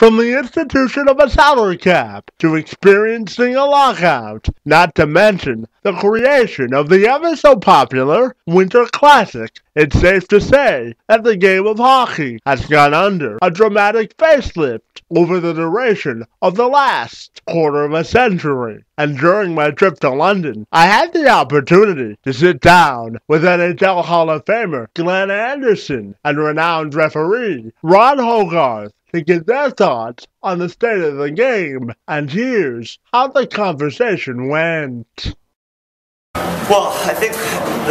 From the institution of a salary cap to experiencing a lockout, not to mention the creation of the ever-so-popular Winter Classic, it's safe to say that the game of hockey has gone under a dramatic facelift over the duration of the last quarter of a century. And during my trip to London, I had the opportunity to sit down with NHL Hall of Famer Glenn Anderson and renowned referee Ron Hogarth to get their thoughts on the state of the game, and here's how the conversation went. Well, I think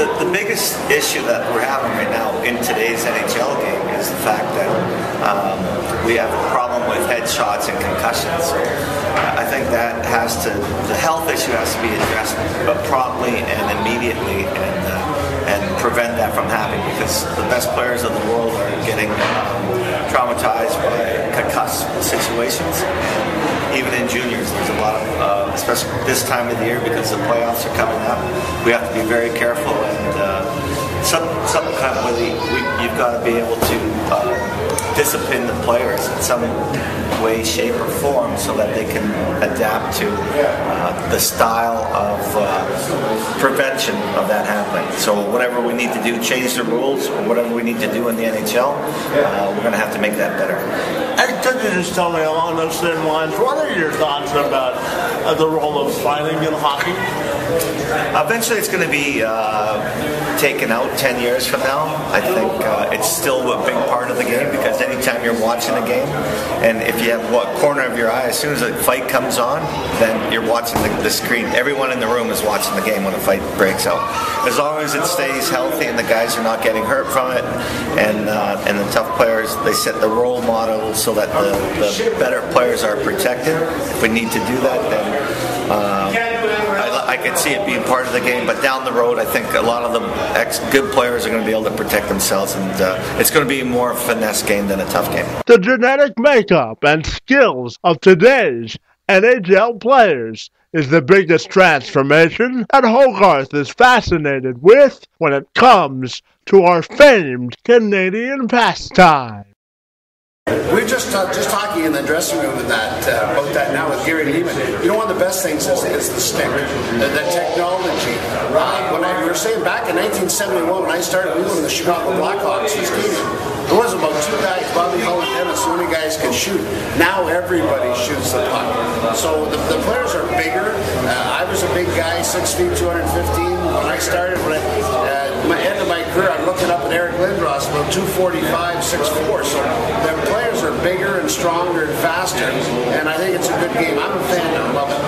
the biggest issue that we're having right now in today's NHL game is the fact that we have a problem with headshots and concussions. So I think that the health issue has to be addressed promptly and immediately, and prevent that from happening, because the best players of the world are getting traumatized by concussive situations. Even in juniors, there's a lot of, especially this time of the year, because the playoffs are coming up, we have to be very careful, and some kind of way you've got to be able to discipline the players in some way, shape, or form so that they can adapt to the style of prevention of that happening. So whatever we need to do, change the rules, or whatever we need to do in the NHL, we're going to have to make that better. And could you just tell me along those same lines, what are your thoughts about the role of fighting in hockey? Eventually it's going to be taken out 10 years from now. I think it's still a big part of the game, because anytime you're watching a game, and if you have corner of your eye, as soon as a fight comes on, then you're watching the screen. Everyone in the room is watching the game when a fight breaks out. As long as it stays healthy and the guys are not getting hurt from it, and the tough players, they set the role model so that the better players are protected. If we need to do that, then I could see it being part of the game, but down the road, I think a lot of the good players are going to be able to protect themselves, and it's going to be more of a finesse game than a tough game. The genetic makeup and skills of today's NHL players is the biggest transformation that Hogarth is fascinated with when it comes to our famed Canadian pastime. We're just talking in the dressing room about that now with Gary Lehman. You know, one of the best things is the stick, the technology. When we were saying back in 1971, when I started, we were in the Chicago Blackhawks stadium. There was about two guys, Bobby Hull and Dennis, the only guys could shoot. Now everybody shoots the puck. So the players are bigger. I was a big guy, 6 feet, 215. When I started, my end of my career, I'm looking up at Eric Lindros, about 245, 6'4". So the players are bigger and stronger and faster, and I think it's a good game. I'm a fan, I love it.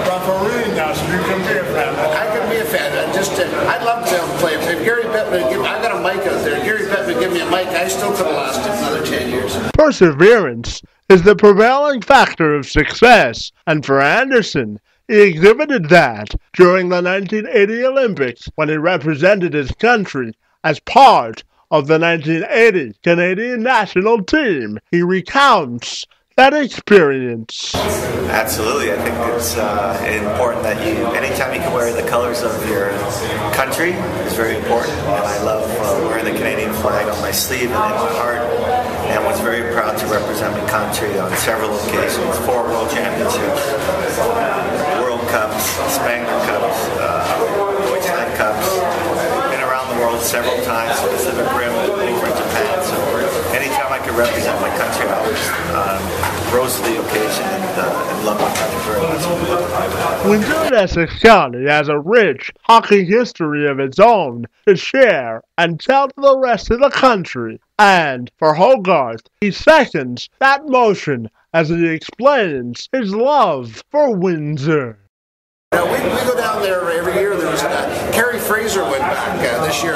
Refereeing now, so you can be a fan. I can be a fan. I'd love to play. If Gary Bettman, I got a mic out there. Gary Bettman give me a mic, I still could have lasted another 10 years. Perseverance is the prevailing factor of success, and for Anderson, he exhibited that during the 1980 Olympics when he represented his country as part of the 1980 Canadian national team. He recounts that experience. Absolutely. I think it's important that anytime you can wear the colors of your country is very important. And I love wearing the Canadian flag on my sleeve and in my heart, and was very proud to represent my country on several occasions. 4 World Championships, World Cups, Spangler Cups, Deutschland Cups. Been around the world several times, Pacific Rim, over in Japan. So anytime I could represent my country, I always rose to the occasion and love my country very much. Windsor Essex County has a rich hockey history of its own to share and tell to the rest of the country. And for Hogarth, he seconds that motion as he explains his love for Windsor. Now, we go down there every year. There was Kerry Fraser went back this year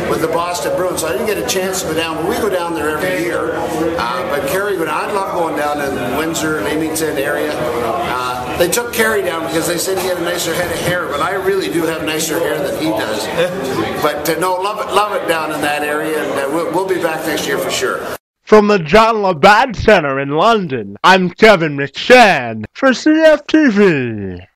with the Boston Bruins. So I didn't get a chance to go down, but we go down there every year. But Kerry, I love going down in Windsor, Leamington area. They took Kerry down because they said he had a nicer head of hair, but I really do have nicer hair than he does. But no, love it down in that area, and we'll be back next year for sure. From the John Labatt Centre in London, I'm Kevin McShan for CFTV.